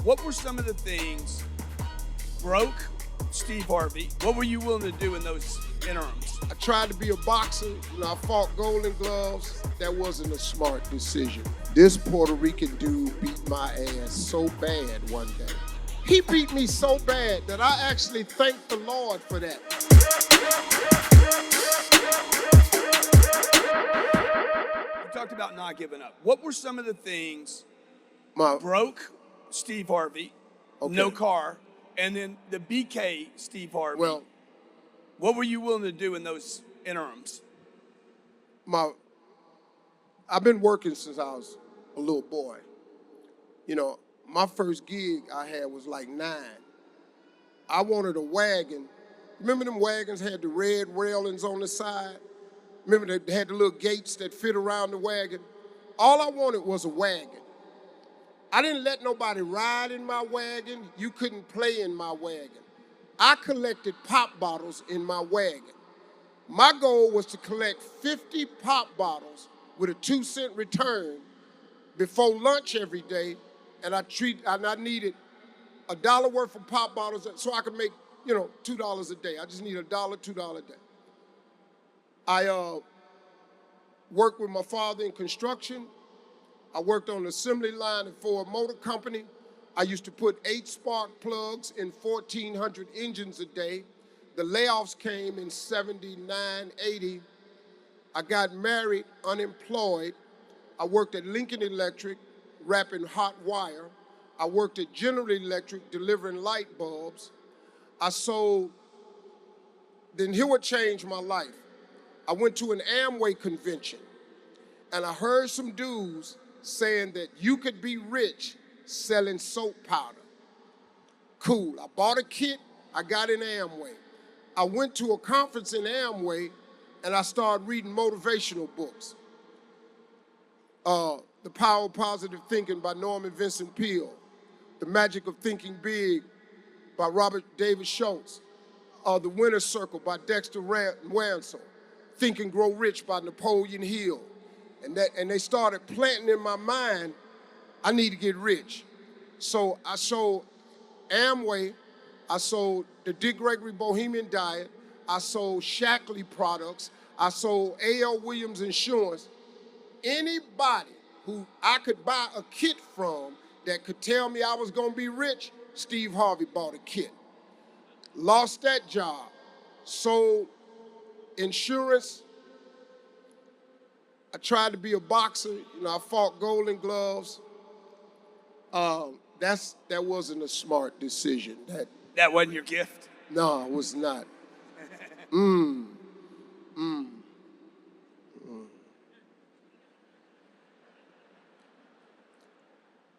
What were some of the things broke Steve Harvey? What were you willing to do in those interims? I tried to be a boxer. I fought Golden Gloves. That wasn't a smart decision. This Puerto Rican dude beat my ass so bad one day. He beat me so bad that I actually thanked the Lord for that. You talked about not giving up. What were some of the things My broke Steve Harvey, Okay. no car, and then the BK Steve Harvey? Well, what were you willing to do in those interims? I've been working since I was a little boy. You know, my first gig I had was like 9. I wanted a wagon. Remember them wagons had the red railings on the side? Remember they had the little gates that fit around the wagon? All I wanted was a wagon. I didn't let nobody ride in my wagon. You couldn't play in my wagon. I collected pop bottles in my wagon. My goal was to collect 50 pop bottles with a 2-cent return before lunch every day, and I needed $1 worth of pop bottles so I could make, $2 a day. I just need $1, $2 a day. I worked with my father in construction. I worked on the assembly line for a motor company. I used to put 8 spark plugs in 1,400 engines a day. The layoffs came in 79, 80. I got married, unemployed. I worked at Lincoln Electric, wrapping hot wire. I worked at General Electric, delivering light bulbs. Then here what changed my life. I went to an Amway convention, and I heard some dudes saying that you could be rich selling soap powder. Cool. I bought a kit. I got in Amway. I went to a conference in Amway, and I started reading motivational books. The Power of Positive Thinking by Norman Vincent Peale. The Magic of Thinking Big by Robert David Schultz. The Winner's Circle by Dexter Wansel. Think and Grow Rich by Napoleon Hill. And they started planting in my mind, I need to get rich. So I sold Amway, I sold the Dick Gregory Bohemian Diet, I sold Shackley products, I sold A.L. Williams Insurance. Anybody who I could buy a kit from that could tell me I was gonna be rich, Steve Harvey bought a kit. Lost that job, sold insurance. I tried to be a boxer. I fought Golden Gloves. That wasn't a smart decision. That wasn't your gift? No, it was not.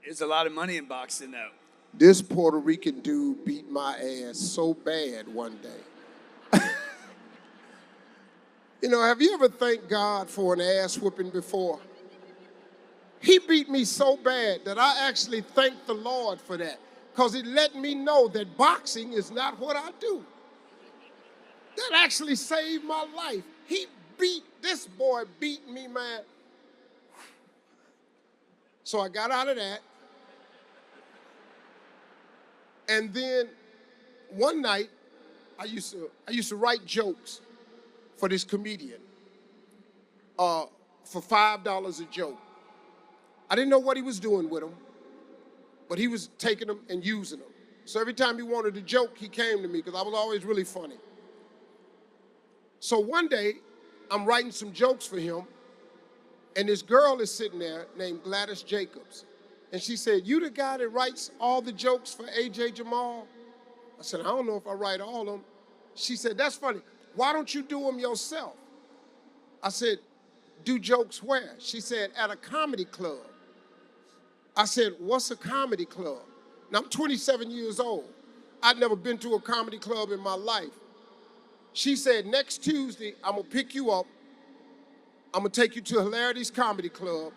There's a lot of money in boxing, though. This Puerto Rican dude beat my ass so bad one day. Have you ever thanked God for an ass whooping before? He beat me so bad that I actually thanked the Lord for that, because it let me know that boxing is not what I do. That actually saved my life. This boy beat me, man. So I got out of that. And then one night, I used to write jokes for this comedian for $5 a joke. I didn't know what he was doing with them, but he was taking them and using them. So every time he wanted a joke, he came to me because I was always really funny. So one day, I'm writing some jokes for him, and this girl is sitting there named Gladys Jacobs. And she said, "You the guy that writes all the jokes for A.J. Jamal?" I said, "I don't know if I write all of them." She said, "That's funny. Why don't you do them yourself?" I said, "Do jokes where?" She said, "At a comedy club." I said, "What's a comedy club?" Now, I'm 27 years old. I'd never been to a comedy club in my life. She said, "Next Tuesday, I'm gonna pick you up. I'm gonna take you to Hilarity's Comedy Club.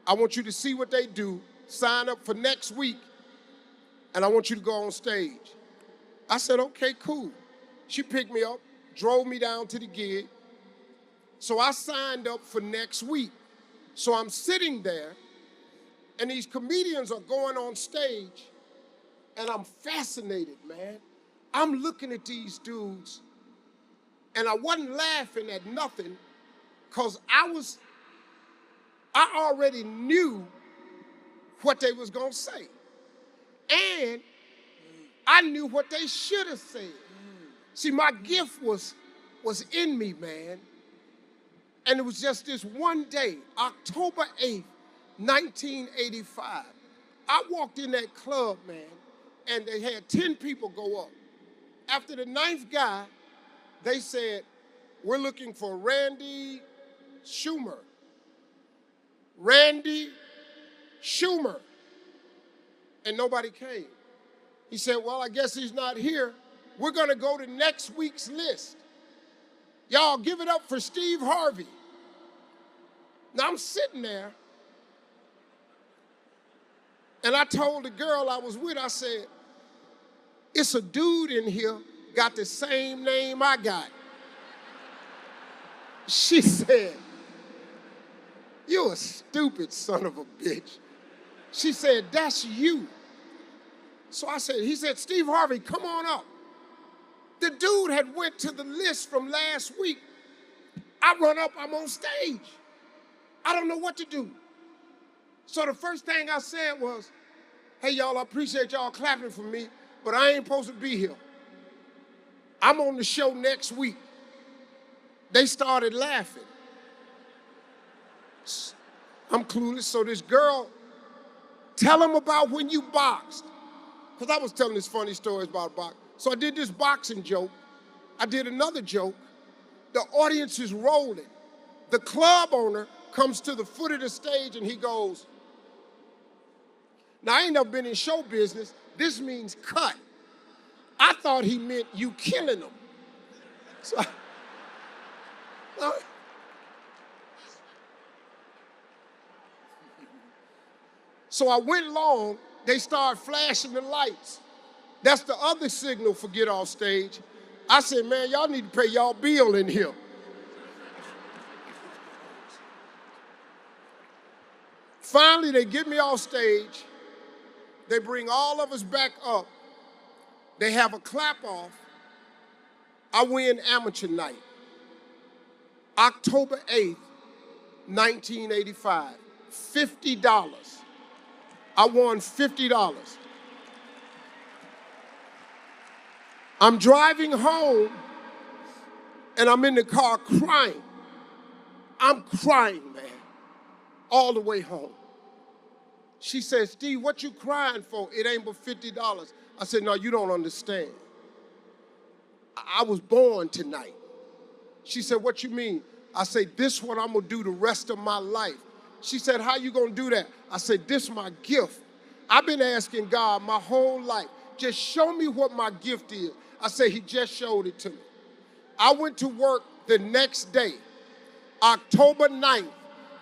I want you to see what they do, sign up for next week, and I want you to go on stage." I said, "Okay, cool." She picked me up, drove me down to the gig. So I signed up for next week. So I'm sitting there, And these comedians are going on stage, and I'm fascinated, man. I'm looking at these dudes, and I wasn't laughing at nothing, because I already knew what they was gonna say. And I knew what they should have said. See, my gift was in me, man. And it was just this one day, October 8th, 1985. I walked in that club, man, and they had 10 people go up. After the ninth guy, they said, we're looking for Randy Schumer. Randy Schumer. And nobody came. He said, well, I guess he's not here. We're gonna go to next week's list. Y'all give it up for Steve Harvey. Now I'm sitting there, and I told the girl I was with, I said, it's a dude in here got the same name I got. She said, you a stupid son of a bitch. She said, that's you. So I said, he said, Steve Harvey, come on up. The dude had went to the list from last week. I run up, I'm on stage. I don't know what to do. So the first thing I said was, hey y'all, I appreciate y'all clapping for me, but I ain't supposed to be here. I'm on the show next week. They started laughing. I'm clueless, so this girl, tell him about when you boxed. Because I was telling this funny stories about boxing. So I did this boxing joke. I did another joke. The audience is rolling. The club owner comes to the foot of the stage and he goes, now I ain't never been in show business. This means cut. I thought he meant you killing them. So I went long, they started flashing the lights. That's the other signal for get off stage. I said, man, y'all need to pay y'all bill in here. Finally, they get me off stage. They bring all of us back up. They have a clap off. I win amateur night. October 8th, 1985, $50. I won $50. I'm driving home, and I'm in the car crying. I'm crying, man, all the way home. She said, Steve, what you crying for? It ain't but $50. I said, no, you don't understand. I was born tonight. She said, what you mean? I said, this is what I'm gonna do the rest of my life. She said, how you gonna do that? I said, this is my gift. I've been asking God my whole life, just show me what my gift is. I said, he just showed it to me. I went to work the next day, October 9th,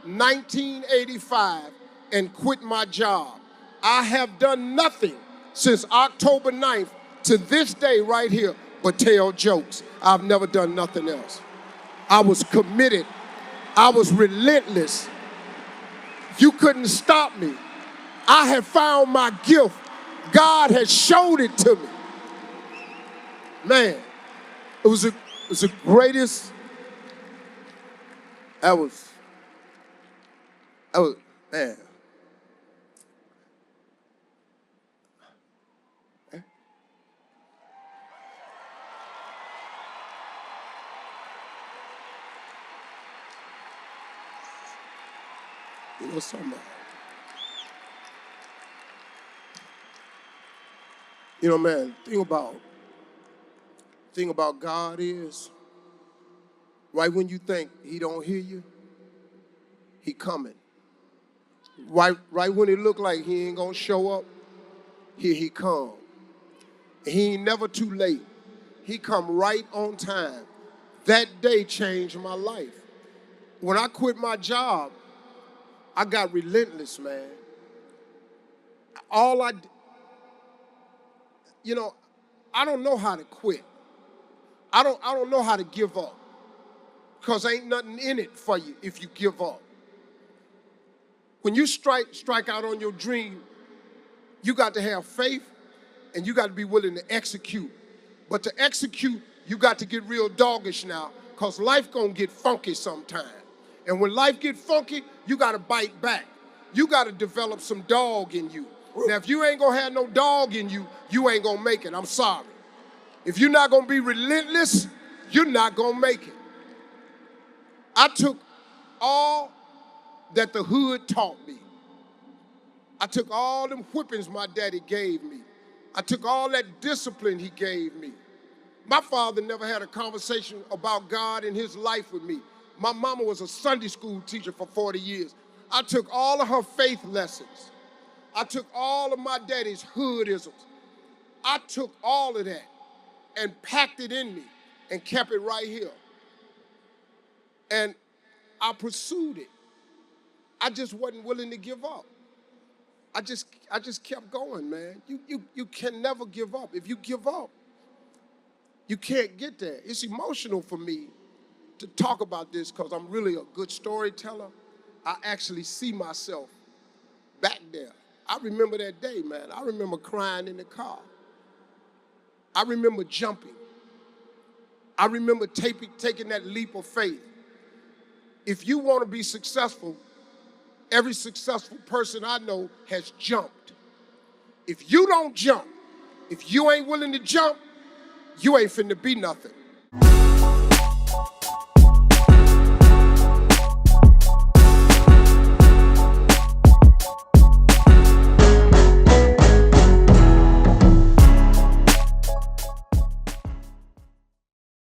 1985, and quit my job. I have done nothing since October 9th to this day right here but tell jokes. I've never done nothing else. I was committed. I was relentless. You couldn't stop me. I had found my gift. God had showed it to me. Man, it was the greatest. That was, man. You know something? You know, man, thing about God is, right when you think he don't hear you, he coming. Right when it look like he ain't gonna show up, here he come. He ain't never too late. He come right on time. That day changed my life. When I quit my job, I got relentless, man. I don't know how to quit. I don't know how to give up, because ain't nothing in it for you if you give up. When you strike out on your dream, you got to have faith and you got to be willing to execute. But to execute, you got to get real doggish now, because life gonna get funky sometime. And when life get funky, you got to bite back. You got to develop some dog in you. Now, if you ain't gonna have no dog in you, you ain't gonna make it. I'm sorry. If you're not gonna be relentless, you're not gonna make it. I took all that the hood taught me. I took all them whippings my daddy gave me. I took all that discipline he gave me. My father never had a conversation about God in his life with me. My mama was a Sunday school teacher for 40 years. I took all of her faith lessons. I took all of my daddy's hoodisms. I took all of that and packed it in me and kept it right here. And I pursued it. I just wasn't willing to give up. I just kept going, man. You can never give up. If you give up, you can't get there. It's emotional for me to talk about this because I'm really a good storyteller. I actually see myself back there. I remember that day, man. I remember crying in the car. I remember jumping. I remember taking that leap of faith. If you want to be successful, every successful person I know has jumped. If you don't jump, if you ain't willing to jump, you ain't finna be nothing.